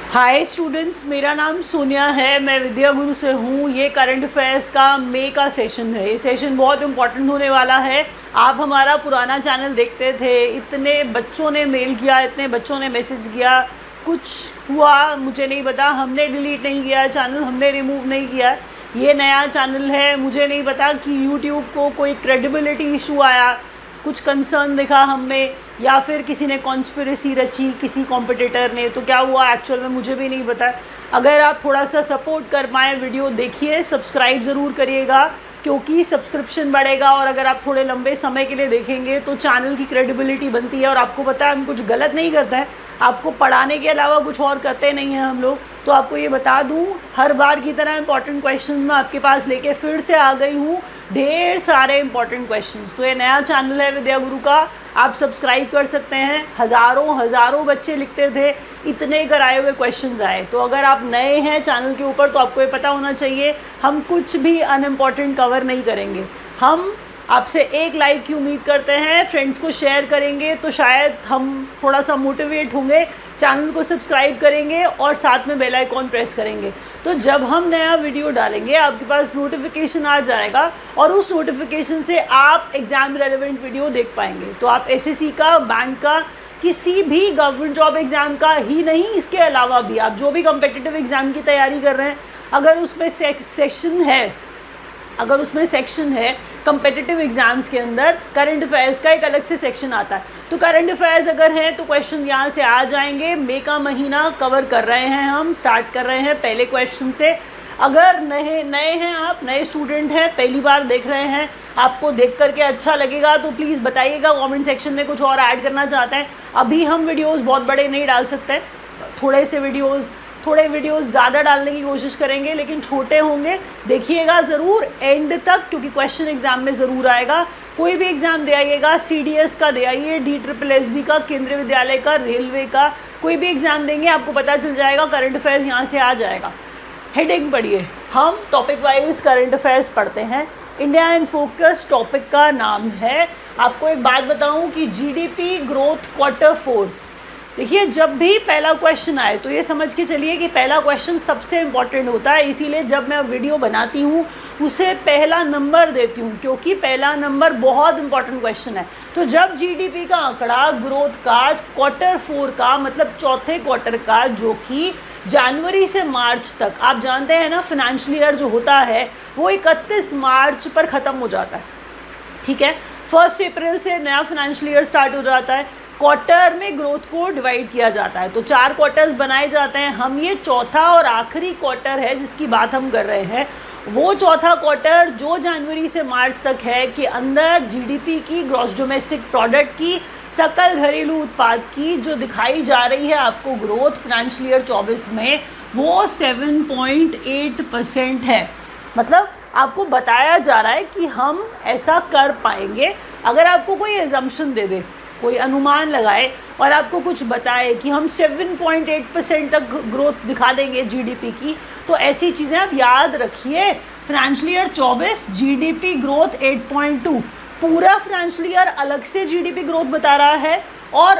Hi students, मेरा नाम सोनिया है। मैं विद्या गुरु से हूँ। ये करंट अफेयर्स का मई का सेशन है। ये सेशन बहुत इंपॉर्टेंट होने वाला है। आप हमारा पुराना चैनल देखते थे, इतने बच्चों ने मेल किया, इतने बच्चों ने मैसेज किया, कुछ हुआ मुझे नहीं पता। हमने डिलीट नहीं किया चैनल, हमने रिमूव नहीं किया। ये नया चैनल है। मुझे नहीं पता कि यूट्यूब को कोई क्रेडिबिलिटी इशू आया, कुछ कंसर्न दिखा हमें, या फिर किसी ने कॉन्स्पिरेसी रची किसी कॉम्पिटिटर ने, तो क्या हुआ एक्चुअल में मुझे भी नहीं पता। अगर आप थोड़ा सा सपोर्ट कर पाएँ, वीडियो देखिए, सब्सक्राइब ज़रूर करिएगा, क्योंकि सब्सक्रिप्शन बढ़ेगा। और अगर आप थोड़े लंबे समय के लिए देखेंगे तो चैनल की क्रेडिबिलिटी बनती है। और आपको पता है हम कुछ गलत नहीं करते हैं, आपको पढ़ाने के अलावा कुछ और करते नहीं हैं हम लोग। तो आपको ये बता दूं, हर बार की तरह इंपॉर्टेंट क्वेश्चन मैं आपके पास लेके फिर से आ गई हूँ, ढेर सारे इंपॉर्टेंट क्वेश्चंस। तो ये नया चैनल है विद्या गुरु का, आप सब्सक्राइब कर सकते हैं। हज़ारों बच्चे लिखते थे, इतने कराए हुए क्वेश्चंस आए। तो अगर आप नए हैं चैनल के ऊपर तो आपको ये पता होना चाहिए, हम कुछ भी अनइम्पॉर्टेंट कवर नहीं करेंगे। हम आपसे एक लाइक की उम्मीद करते हैं, फ्रेंड्स को शेयर करेंगे तो शायद हम थोड़ा सा मोटिवेट होंगे, चैनल को सब्सक्राइब करेंगे और साथ में बेल आइकॉन प्रेस करेंगे। तो जब हम नया वीडियो डालेंगे आपके पास नोटिफिकेशन आ जाएगा और उस नोटिफिकेशन से आप एग्ज़ाम रेलेवेंट वीडियो देख पाएंगे। तो आप एसएससी का, बैंक का, किसी भी गवर्नमेंट जॉब एग्ज़ाम का ही नहीं, इसके अलावा भी आप जो भी कम्पिटिटिव एग्ज़ाम की तैयारी कर रहे हैं, अगर उसमें सेक्शन है कम्पिटिटिव एग्जाम्स के अंदर, करंट अफेयर्स का एक अलग से सेक्शन आता है। तो करंट अफेयर्स अगर हैं तो क्वेश्चन यहाँ से आ जाएंगे। मई का महीना कवर कर रहे हैं, हम स्टार्ट कर रहे हैं पहले क्वेश्चन से। अगर नए हैं, आप नए स्टूडेंट हैं, पहली बार देख रहे हैं, आपको देख करके अच्छा लगेगा तो प्लीज़ बताइएगा कमेंट सेक्शन में कुछ और ऐड करना चाहते हैं। अभी हम वीडियोज़ बहुत बड़े नहीं डाल सकते, थोड़े वीडियोस ज़्यादा डालने की कोशिश करेंगे, लेकिन छोटे होंगे। देखिएगा ज़रूर एंड तक, क्योंकि क्वेश्चन एग्ज़ाम में ज़रूर आएगा। कोई भी एग्ज़ाम दे आइएगा, CDS का दे आइए, DSSB का, केंद्रीय विद्यालय का, रेलवे का, कोई भी एग्ज़ाम देंगे आपको पता चल जाएगा, करंट अफेयर्स यहाँ से आ जाएगा। हेडिंग पढ़िए, हम टॉपिक वाइज करंट अफेयर्स पढ़ते हैं। इंडिया इन फोकस टॉपिक का नाम है। आपको एक बात बताऊँ कि GDP ग्रोथ Q4, देखिए जब भी पहला क्वेश्चन आए तो ये समझ के चलिए कि पहला क्वेश्चन सबसे इम्पॉर्टेंट होता है। इसीलिए जब मैं वीडियो बनाती हूँ उसे पहला नंबर देती हूँ, क्योंकि पहला नंबर बहुत इंपॉर्टेंट क्वेश्चन है। तो जब GDP का आंकड़ा ग्रोथ का Q4 का, मतलब चौथे क्वार्टर का, जो कि जनवरी से मार्च तक, आप जानते हैं ना फाइनेंशियल ईयर जो होता है वो 31 मार्च पर ख़त्म हो जाता है, ठीक है। 1 अप्रैल से नया फाइनेंशियल ईयर स्टार्ट हो जाता है। क्वार्टर में ग्रोथ को डिवाइड किया जाता है, तो 4 क्वार्टर्स बनाए जाते हैं। हम ये चौथा और आखिरी क्वार्टर है जिसकी बात हम कर रहे हैं, वो चौथा क्वार्टर जो जनवरी से मार्च तक है, कि अंदर GDP की, ग्रॉस डोमेस्टिक प्रोडक्ट की, सकल घरेलू उत्पाद की जो दिखाई जा रही है आपको ग्रोथ फाइनेंशियल ईयर 24 में, वो 7.8% है। मतलब आपको बताया जा रहा है कि हम ऐसा कर पाएंगे। अगर आपको कोई एजम्पशन दे दे, कोई अनुमान लगाए और आपको कुछ बताए कि हम 7.8% तक ग्रोथ दिखा देंगे GDP की, तो ऐसी चीज़ें आप याद रखिए। फाइनेंशियल ईयर 24 GDP ग्रोथ 8.2, पूरा फाइनेंशियल ईयर अलग से GDP ग्रोथ बता रहा है और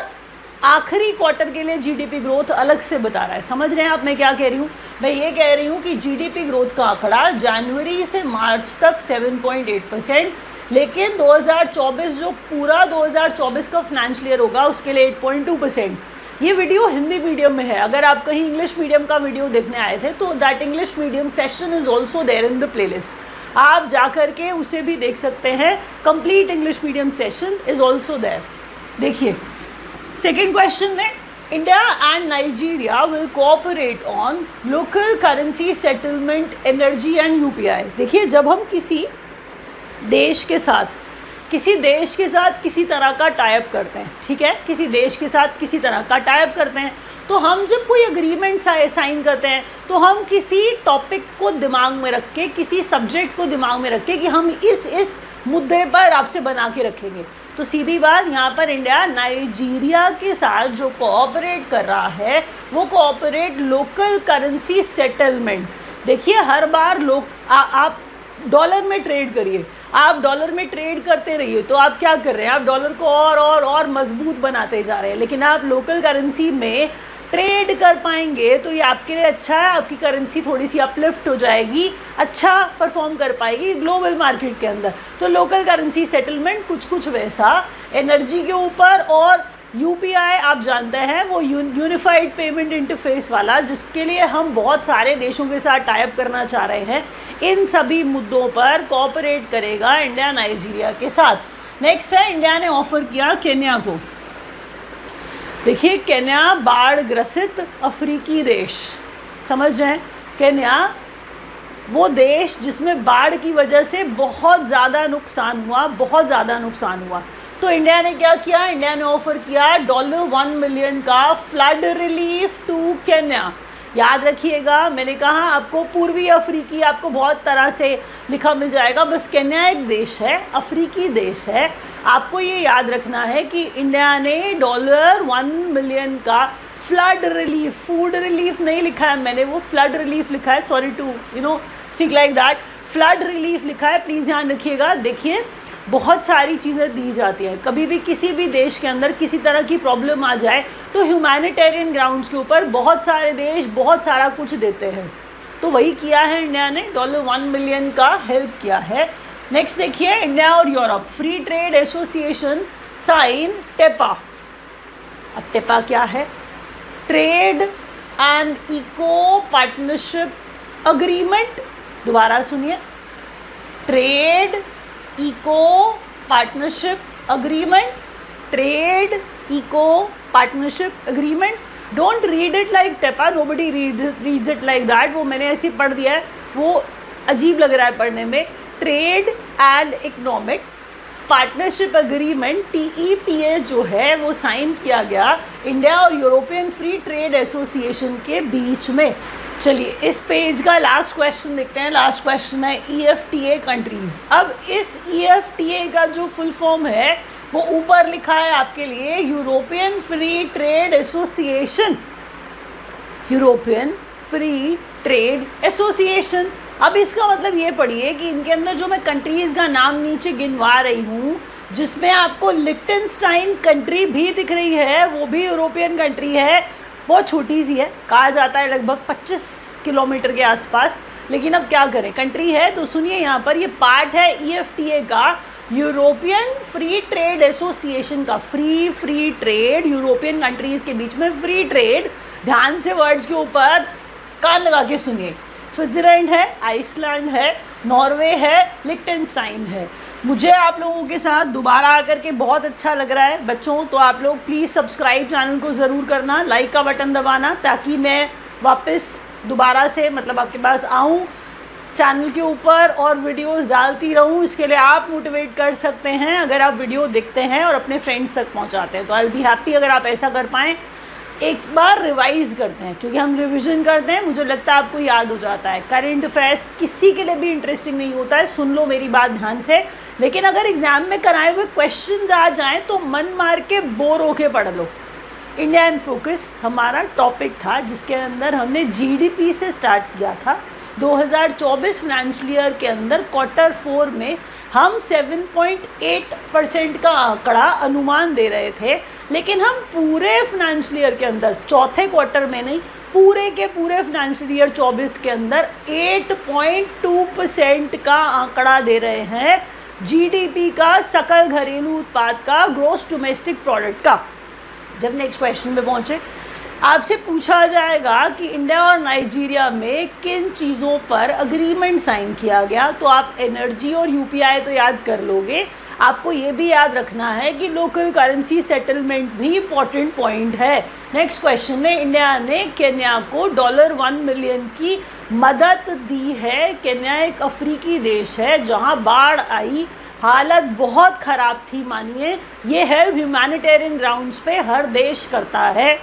आखिरी क्वार्टर के लिए GDP ग्रोथ अलग से बता रहा है। समझ रहे हैं आप मैं क्या कह रही हूँ? मैं ये कह रही हूँ कि GDP ग्रोथ का आंकड़ा जनवरी से मार्च तक 7.8%, लेकिन 2024 जो पूरा 2024 का फाइनेंशियल ईयर होगा उसके लिए 8.2%। ये वीडियो हिंदी मीडियम में है। अगर आप कहीं इंग्लिश मीडियम का वीडियो देखने आए थे तो that English medium session is also there in the playlist, आप जा कर के उसे भी देख सकते हैं। Complete English medium session is also there. देखिए सेकेंड क्वेश्चन में, India and Nigeria will cooperate on local currency settlement, energy and UPI। देखिए जब हम किसी देश के साथ किसी तरह का टाइप करते हैं, ठीक है, किसी देश के साथ किसी तरह का टाइप करते हैं, तो हम जब कोई अग्रीमेंट साइन करते हैं तो हम किसी टॉपिक को दिमाग में रख के, किसी सब्जेक्ट को दिमाग में रख के कि हम इस मुद्दे पर आपसे बना के रखेंगे। तो सीधी बात, यहाँ पर इंडिया नाइजीरिया के साथ जो कोऑपरेट कर रहा है वो कोऑपरेट लोकल करेंसी सेटलमेंट। देखिए हर बार आप डॉलर में ट्रेड करिए, आप डॉलर में ट्रेड करते रहिए, तो आप क्या कर रहे हैं, आप डॉलर को और मजबूत बनाते जा रहे हैं। लेकिन आप लोकल करेंसी में ट्रेड कर पाएंगे तो ये आपके लिए अच्छा है, आपकी करेंसी थोड़ी सी अपलिफ्ट हो जाएगी, अच्छा परफॉर्म कर पाएगी ग्लोबल मार्केट के अंदर। तो लोकल करेंसी सेटलमेंट कुछ वैसा एनर्जी के ऊपर, और यूपीआई आप जानते हैं वो यूनिफाइड पेमेंट इंटरफेस वाला, जिसके लिए हम बहुत सारे देशों के साथ टाई अप करना चाह रहे हैं। इन सभी मुद्दों पर कोऑपरेट करेगा इंडिया नाइजीरिया के साथ। नेक्स्ट है, इंडिया ने ऑफर किया केन्या को। देखिए, केन्या बाढ़ ग्रसित अफ्रीकी देश, समझ रहे हैं, केन्या वो देश जिसमें बाढ़ की वजह से बहुत ज़्यादा नुकसान हुआ। तो इंडिया ने क्या किया, इंडिया ने ऑफर किया $1 मिलियन का फ्लड रिलीफ टू केन्या। याद रखिएगा, मैंने कहा आपको पूर्वी अफ्रीकी आपको बहुत तरह से लिखा मिल जाएगा, बस केन्या एक देश है, अफ्रीकी देश है। आपको ये याद रखना है कि इंडिया ने $1 मिलियन का फ्लड रिलीफ, फूड रिलीफ नहीं लिखा है मैंने, वो फ्लड रिलीफ लिखा है, sorry to speak like that, flood relief लिखा है, प्लीज़ ध्यान रखिएगा। देखिए, बहुत सारी चीज़ें दी जाती हैं, कभी भी किसी भी देश के अंदर किसी तरह की प्रॉब्लम आ जाए तो ह्यूमैनिटेरियन ग्राउंड्स के ऊपर बहुत सारे देश बहुत सारा कुछ देते हैं। तो वही किया है इंडिया ने, $1 मिलियन का हेल्प किया है। नेक्स्ट देखिए, इंडिया और Europe free trade association sign TEPA. अब टेपा क्या है, trade and eco partnership agreement. दोबारा सुनिए, trade eco partnership agreement, trade eco partnership agreement. Don't read it like TEPA, nobody reads it like that, वो मैंने ऐसे पढ़ दिया है, वो अजीब लग रहा है पढ़ने में। Trade and economic partnership agreement TEPA जो है वो साइन किया गया इंडिया और यूरोपियन फ्री ट्रेड एसोसिएशन के बीच में। चलिए, इस पेज का लास्ट क्वेश्चन देखते हैं। लास्ट क्वेश्चन है EFTA कंट्रीज। अब इस EFTA का जो फुल फॉर्म है वो ऊपर लिखा है आपके लिए, European free trade association, European free trade association. अब इसका मतलब ये पढ़िए कि इनके अंदर जो मैं कंट्रीज़ का नाम नीचे गिनवा रही हूँ, जिसमें आपको लिechtenstein कंट्री भी दिख रही है, वो भी यूरोपियन कंट्री है, बहुत छोटी सी है, कहा जाता है लगभग 25 किलोमीटर के आसपास, लेकिन अब क्या करें, कंट्री है। तो सुनिए, यहाँ पर ये पार्ट है EFTA का, यूरोपियन फ्री ट्रेड एसोसिएशन का। फ्री ट्रेड, यूरोपियन कंट्रीज़ के बीच में फ्री ट्रेड। ध्यान से वर्ड्स के ऊपर कान लगा के सुनिए। स्विट्ज़रलैंड है, आइसलैंड है, नॉर्वे है, लिechtenstein है। मुझे आप लोगों के साथ दोबारा आकर के बहुत अच्छा लग रहा है बच्चों, तो आप लोग प्लीज़ सब्सक्राइब चैनल को ज़रूर करना, लाइक का बटन दबाना, ताकि मैं वापस दोबारा से मतलब आपके पास आऊँ चैनल के ऊपर और वीडियोस डालती रहूँ। इसके लिए आप मोटिवेट कर सकते हैं अगर आप वीडियो देखते हैं और अपने फ्रेंड्स तक पहुँचाते हैं। तो आई विल बी हैप्पी अगर आप ऐसा कर पाएँ। एक बार रिवाइज़ करते हैं, क्योंकि हम रिवीजन करते हैं, मुझे लगता है आपको याद हो जाता है। करंट अफेयर्स किसी के लिए भी इंटरेस्टिंग नहीं होता है, सुन लो मेरी बात ध्यान से, लेकिन अगर एग्जाम में कराए हुए क्वेश्चन आ जाएं तो मन मार के बोर होके पढ़ लो। इंडिया इन फोकस हमारा टॉपिक था, जिसके अंदर हमने GDP से स्टार्ट किया था। 2024 फाइनेंशियल ईयर के अंदर Q4 में हम 7.8% का आंकड़ा अनुमान दे रहे थे, लेकिन हम पूरे फाइनेंशियल ईयर के अंदर, चौथे क्वार्टर में नहीं, पूरे के पूरे फाइनेंशियल ईयर 24 के अंदर 8.2% का आंकड़ा दे रहे हैं GDP का, सकल घरेलू उत्पाद का, ग्रॉस डोमेस्टिक प्रोडक्ट का। जब नेक्स्ट क्वेश्चन पे पहुँचे, आपसे पूछा जाएगा कि इंडिया और नाइजीरिया में किन चीज़ों पर अग्रीमेंट साइन किया गया, तो आप एनर्जी और UPI तो याद कर लोगे। आपको ये भी याद रखना है कि लोकल करेंसी सेटलमेंट भी इंपॉर्टेंट पॉइंट है। नेक्स्ट क्वेश्चन में, इंडिया ने केन्या को $1 मिलियन की मदद दी है। केन्या एक अफ्रीकी देश है जहाँ बाढ़ आई, हालत बहुत ख़राब थी, मानिए। ये हेल्प ह्यूमैनिटेरियन ग्राउंड्स पे हर देश करता है।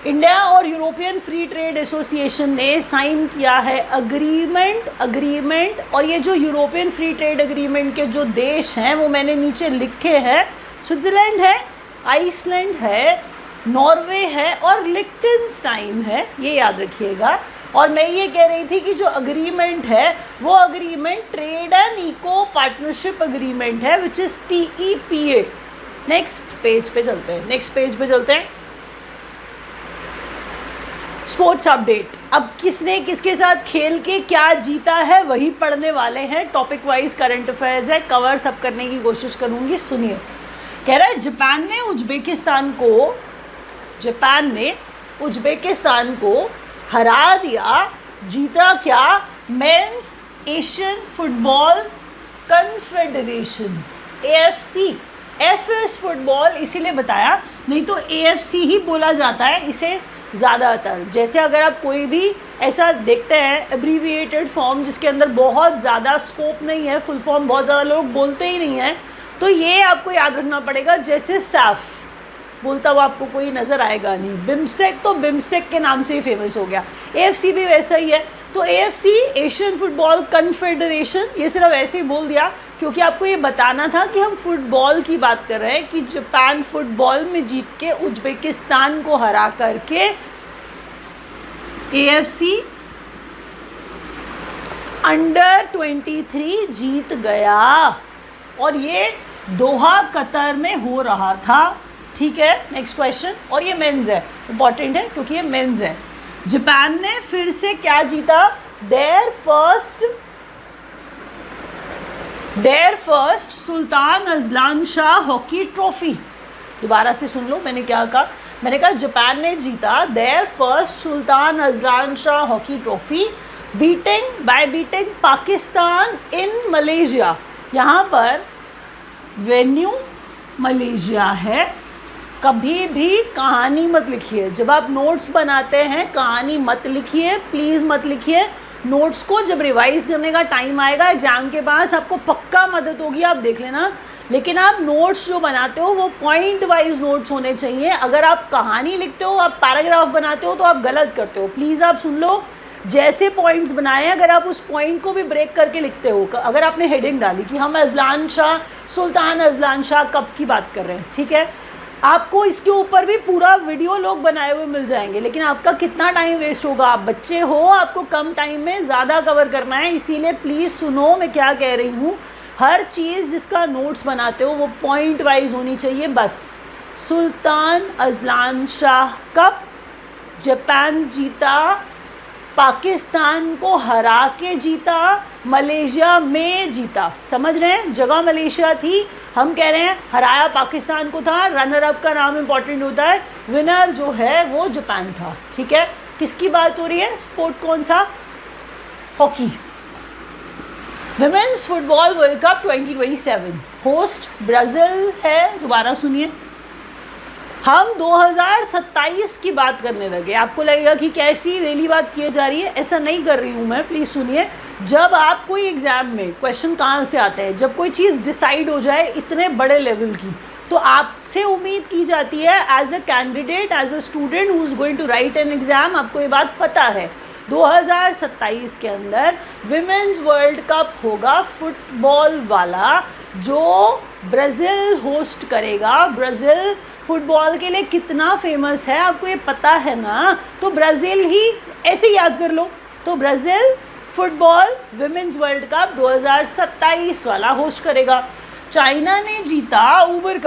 इंडिया और यूरोपियन फ्री ट्रेड एसोसिएशन ने साइन किया है अग्रीमेंट, और ये जो यूरोपियन फ्री ट्रेड एग्रीमेंट के जो देश हैं वो मैंने नीचे लिखे हैं। स्विट्ज़रलैंड है, आइसलैंड है, नॉर्वे है और लिechtenstein है, ये याद रखिएगा। और मैं ये कह रही थी कि जो अग्रीमेंट है वो agreement trade and eco partnership agreement है, which is TEPA। Next page पे चलते हैं। Sports update. अब किसने किसके साथ खेल के क्या जीता है वही पढ़ने वाले हैं। टॉपिक वाइज करंट अफेयर्स है, कवर सब करने की कोशिश करूंगी। सुनिए, कह रहा है जापान ने उज्बेकिस्तान को हरा दिया। जीता क्या? Men's Asian Football Confederation, AFC। एफएस फुटबॉल इसीलिए बताया, नहीं तो AFC ही बोला जाता है इसे ज़्यादातर। जैसे अगर आप कोई भी ऐसा देखते हैं एब्रीविएटेड फॉर्म जिसके अंदर बहुत ज़्यादा स्कोप नहीं है, फुल फॉर्म बहुत ज़्यादा लोग बोलते ही नहीं हैं, तो ये आपको याद रखना पड़ेगा। जैसे सैफ बोलता हुआ आपको कोई नज़र आएगा नहीं। बिम्स्टेक तो बिम्स्टेक के नाम से ही फेमस हो गया। AFC भी वैसा ही है। तो AFC एशियन फुटबॉल कन्फेडरेशन, ये सिर्फ ऐसे ही बोल दिया क्योंकि आपको ये बताना था कि हम फुटबॉल की बात कर रहे हैं कि जापान फुटबॉल में जीत के उज्बेकिस्तान को हरा करके AFC अंडर 23 जीत गया। और ये दोहा कतर में हो रहा था। ठीक है, नेक्स्ट क्वेश्चन। और ये मेंस है, इंपॉर्टेंट है क्योंकि ये मेंस है। जापान ने फिर से क्या जीता? Their first Sultan Azlan Shah hockey trophy. दोबारा से सुन लो, मैंने क्या कहा? मैंने कहा जापान ने जीता their first Sultan Azlan Shah hockey trophy beating Pakistan in Malaysia. यहाँ पर वेन्यू मलेशिया है। कभी भी कहानी मत लिखिए। जब आप नोट्स बनाते हैं कहानी मत लिखिए, प्लीज़ मत लिखिए। नोट्स को जब रिवाइज करने का टाइम आएगा एग्ज़ाम के पास आपको पक्का मदद होगी, आप देख लेना। लेकिन आप नोट्स जो बनाते हो वो पॉइंट वाइज नोट्स होने चाहिए। अगर आप कहानी लिखते हो, आप पैराग्राफ बनाते हो तो आप गलत करते हो। प्लीज़ आप सुन लो, जैसे पॉइंट्स बनाए, अगर आप उस पॉइंट को भी ब्रेक करके लिखते हो, अगर आपने हेडिंग डाली कि हम सुल्तान अजलान शाह कब की बात कर रहे हैं, ठीक है, आपको इसके ऊपर भी पूरा वीडियो लोग बनाए हुए मिल जाएंगे। लेकिन आपका कितना टाइम वेस्ट होगा? आप बच्चे हो, आपको कम टाइम में ज़्यादा कवर करना है। इसीलिए प्लीज़ सुनो मैं क्या कह रही हूँ। हर चीज़ जिसका नोट्स बनाते हो वो पॉइंट वाइज होनी चाहिए बस। सुल्तान अजलान शाह कप जापान जीता, पाकिस्तान को हरा के जीता, मलेशिया में जीता। समझ रहे हैं? जगह मलेशिया थी, हम कह रहे हैं हराया पाकिस्तान को था। रनर अप का नाम इंपॉर्टेंट होता है, विनर जो है वो जापान था। ठीक है, किसकी बात हो रही है? स्पोर्ट कौन सा? Hockey. Women's football world cup 2027 host Brazil है। दोबारा सुनिए, हम 2027 की बात करने लगे। आपको लगेगा कि कैसी रेली बात की जा रही है, ऐसा नहीं कर रही हूँ मैं। प्लीज़ सुनिए, जब आप कोई एग्ज़ाम में क्वेश्चन कहाँ से आते हैं, जब कोई चीज़ डिसाइड हो जाए इतने बड़े लेवल की, तो आपसे उम्मीद की जाती है as a candidate, as a student who is going to write an exam, आपको ये बात पता है 2027 के अंदर विमेंस वर्ल्ड कप होगा फुटबॉल वाला, जो ब्राज़ील होस्ट करेगा। ब्राज़ील फुटबॉल के लिए कितना फेमस है आपको ये पता है ना? तो ब्राज़ील ही ऐसे याद कर लो। तो Brazil football women's world cup 2027 वाला होस्ट करेगा। चाइना ने जीता Uber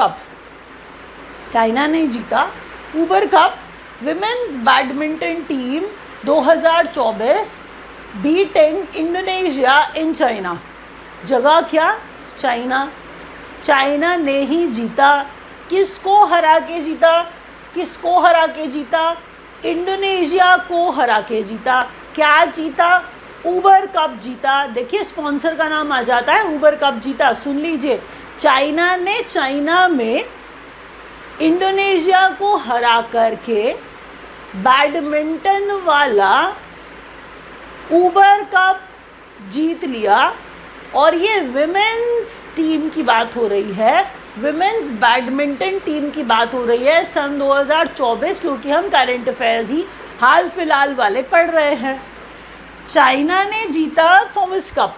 cup. Women's badminton team 2024 beating Indonesia in China. जगह क्या? चाइना ने ही जीता। किसको हरा के जीता? इंडोनेशिया को हरा के जीता। क्या जीता? ऊबर कप जीता। देखिए स्पॉन्सर का नाम आ जाता है, ऊबर कप जीता। सुन लीजिए, चाइना ने चाइना में इंडोनेशिया को हरा करके बैडमिंटन वाला ऊबर कप जीत लिया। और ये विमेंस टीम की बात हो रही है, विमेंस बैडमिंटन टीम की बात हो रही है सन 2024, क्योंकि हम करंट अफेयर्स ही हाल फिलहाल वाले पढ़ रहे हैं। चाइना ने जीता Thomas cup.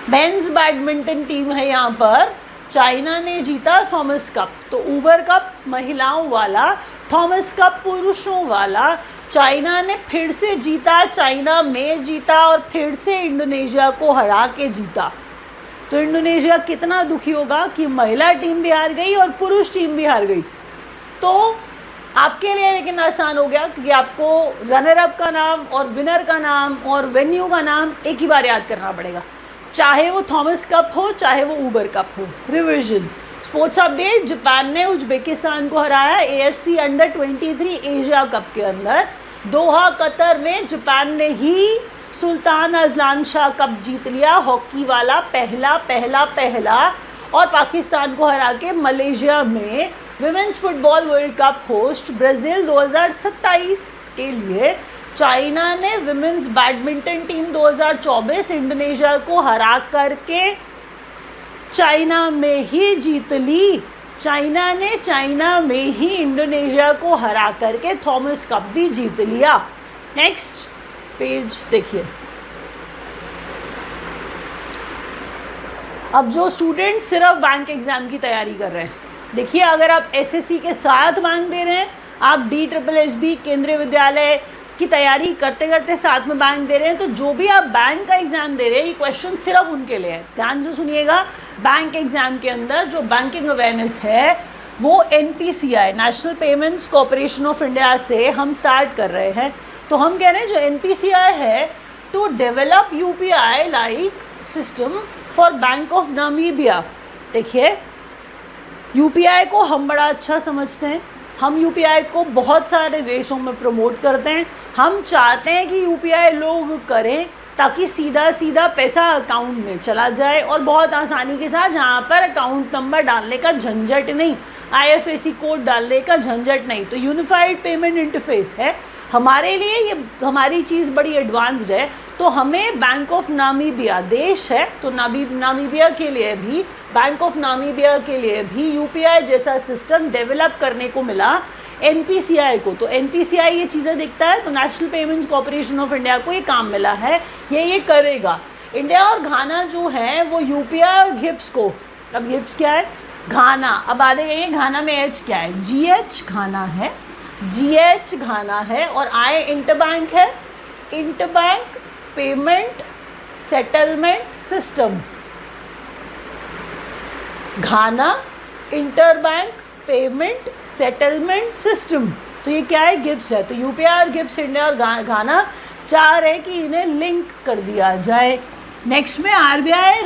Men's badminton team है यहाँ पर, चाइना ने जीता थॉमस कप। तो ऊबर कप महिलाओं वाला, थॉमस कप पुरुषों वाला। चाइना ने फिर से जीता, चाइना में जीता और फिर से इंडोनेशिया को हरा के जीता। तो इंडोनेशिया कितना दुखी होगा कि महिला टीम भी हार गई और पुरुष टीम भी हार गई। तो आपके लिए लेकिन आसान हो गया, क्योंकि आपको रनर अप का नाम और विनर का नाम और वेन्यू का नाम एक ही बार याद करना पड़ेगा, चाहे वो थॉमस कप हो चाहे वो ऊबर कप हो। रिवीजन, स्पोर्ट्स अपडेट, जापान ने उज्बेकिस्तान को हराया AFC अंडर 23 एशिया कप के अंदर। दोहा कतर में जापान ने ही सुल्तान अजलान शाह कप जीत लिया, हॉकी वाला पहला और पाकिस्तान को हरा के मलेशिया में women's football world cup host Brazil 2027 के लिए। चाइना ने विमेंस बैडमिंटन टीम 2024 इंडोनेशिया को हरा करके चाइना में ही जीत ली। चाइना ने चाइना में ही इंडोनेशिया को हरा करके थॉमस कप भी जीत लिया। नेक्स्ट पेज देखिए। अब जो स्टूडेंट सिर्फ बैंक एग्जाम की तैयारी कर रहे हैं, देखिए अगर आप SSC के साथ बैंक दे रहे हैं, आप DSSB केंद्रीय विद्यालय की तैयारी करते करते साथ में बैंक दे रहे हैं, तो जो भी आप बैंक का एग्जाम दे रहे हैं ये क्वेश्चन सिर्फ उनके लिए है। ध्यान से सुनिएगा, बैंक एग्जाम के अंदर जो बैंकिंग अवेयरनेस है वो NPCI national payments corporation of India से हम स्टार्ट कर रहे हैं। तो हम कह रहे हैं जो NPCI है to develop UPI like system for bank of Namibia. देखिए UPI को हम बड़ा अच्छा समझते हैं, हम UPI को बहुत सारे देशों में प्रमोट करते हैं। हम चाहते हैं कि UPI लोग करें ताकि सीधा सीधा पैसा अकाउंट में चला जाए और बहुत आसानी के साथ, जहाँ पर अकाउंट नंबर डालने का झंझट नहीं, IFSC कोड डालने का झंझट नहीं। तो यूनिफाइड पेमेंट इंटरफेस है हमारे लिए, ये हमारी चीज़ बड़ी एडवांस्ड है। तो हमें बैंक ऑफ नामीबिया देश है, तो नामीबिया के लिए भी, बैंक ऑफ नामीबिया के लिए भी UPI जैसा सिस्टम डेवलप करने को मिला NPCI को। तो NPCI ये चीज़ें देखता है, तो national payments corporation of India को ये काम मिला है, ये करेगा। इंडिया और घाना जो है वो UPI और GIPS को, अब GIPS क्या है, घाना, अब आगे गए घाना में H क्या है, GH घाना है, GH घाना है, और I इंटरबैंक है, इंटरबैंक पेमेंट सेटलमेंट सिस्टम। घाना इंटरबैंक पेमेंट सेटलमेंट सिस्टम, तो ये क्या है, GIPS है। तो UPI और GIPS इंडिया और घाना चाह रहे कि इन्हें लिंक कर दिया जाए। नेक्स्ट में RBI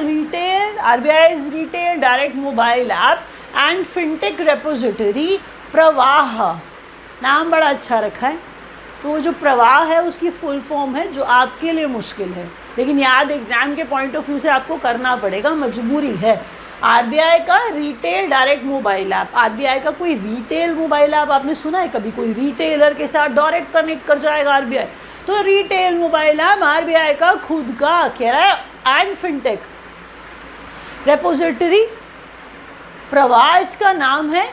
retail direct mobile app and fintech repository प्रवाह, नाम बड़ा अच्छा रखा है। तो वो जो प्रवाह है उसकी फुल फॉर्म है, जो आपके लिए मुश्किल है, लेकिन याद एग्जाम के पॉइंट ऑफ व्यू से आपको करना पड़ेगा, मजबूरी है। RBI का retail direct mobile app, RBI का कोई रिटेल मोबाइल ऐप आपने सुना है कभी? कोई रिटेलर के साथ डायरेक्ट कनेक्ट कर जाएगा RBI? तो रिटेल मोबाइल ऐप RBI का खुद का कह रहा है। एंड फिनटेक रेपोजिटरी प्रवाह इसका नाम है,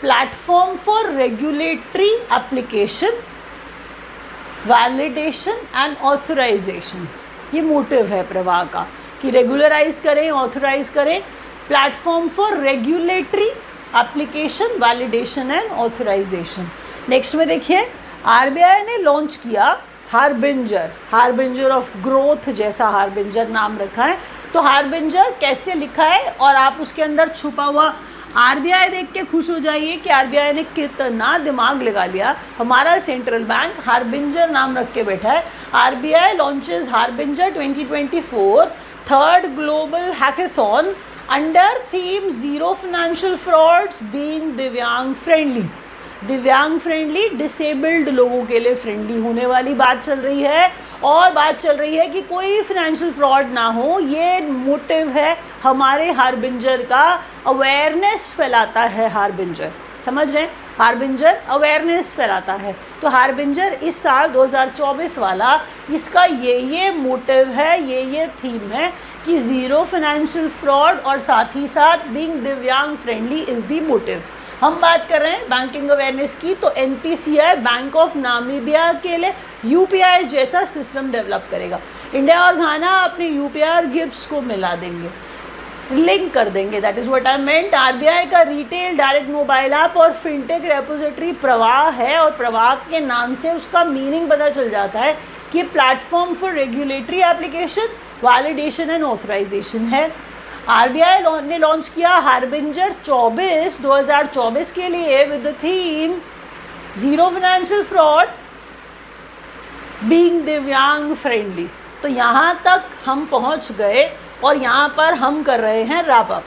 platform for regulatory application validation and authorisation. ये मोटिव है प्रवाह का कि रेगुलराइज करें, ऑथराइज करें, platform for regulatory application validation and authorisation. Next में देखिए RBI ने लॉन्च किया हार्बिंजर ऑफ ग्रोथ जैसा हार्बिंजर नाम रखा है। तो हार्बिंजर कैसे लिखा है और आप उसके अंदर छुपा हुआ RBI देख के खुश हो जाइए कि RBI ने कितना दिमाग लगा लिया। हमारा सेंट्रल बैंक हार्बिंजर नाम रख के बैठा है। RBI launches harbinger 2024 third global hackathon under theme zero financial frauds being दिव्यांग फ्रेंडली। दिव्यांग फ्रेंडली, डिसेबल्ड लोगों के लिए फ्रेंडली होने वाली बात चल रही है, और बात चल रही है कि कोई फाइनेंशियल फ्रॉड ना हो। ये मोटिव है हमारे हार्बिंजर का, अवेयरनेस फैलाता है हार्बिंजर, समझ रहे हैं? हार्बिंजर अवेयरनेस फैलाता है। तो हार्बिंजर इस साल 2024 वाला, इसका ये मोटिव है, ये थीम है कि ज़ीरो फाइनेंशियल फ्रॉड और साथ ही साथ बीइंग दिव्यांग फ्रेंडली इज़ दी मोटिव। हम बात कर रहे हैं बैंकिंग अवेयरनेस की, तो NPCI बैंक ऑफ नामीबिया के लिए UPI जैसा सिस्टम डेवलप करेगा। इंडिया और घाना अपने UPI और GIPS को मिला देंगे, लिंक कर देंगे, that is what I meant. RBI का रिटेल डायरेक्ट मोबाइल ऐप और फिनटेक रेपोजिटरी प्रवाह है, और प्रवाह के नाम से उसका मीनिंग पता चल जाता है कि platform for regulatory application validation and authorisation है। RBI ने लॉन्च किया हार्बिंजर 2024 के लिए with the theme zero financial fraud, being दिव्यांग फ्रेंडली। तो यहाँ तक हम पहुँच गए और यहाँ पर हम कर रहे हैं रैप अप।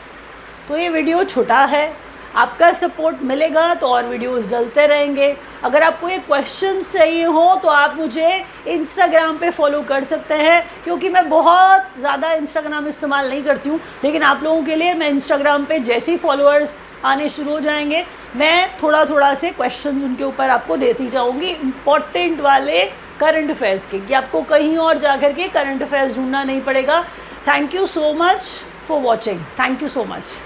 तो ये वीडियो छोटा है, आपका सपोर्ट मिलेगा तो और वीडियोस डलते रहेंगे। अगर आपको ये क्वेश्चन चाहिए हो तो आप मुझे इंस्टाग्राम पे फॉलो कर सकते हैं, क्योंकि मैं बहुत ज़्यादा इंस्टाग्राम इस्तेमाल नहीं करती हूँ, लेकिन आप लोगों के लिए मैं इंस्टाग्राम पे जैसे ही फॉलोअर्स आने शुरू हो जाएंगे मैं थोड़ा थोड़ा से क्वेश्चन उनके ऊपर आपको देती जाऊँगी, इम्पॉर्टेंट वाले करंट अफेयर्स के, कि आपको कहीं और जा कर के करंट अफेयर्स ढूंढना नहीं पड़ेगा। Thank you so much for watching. Thank you so much.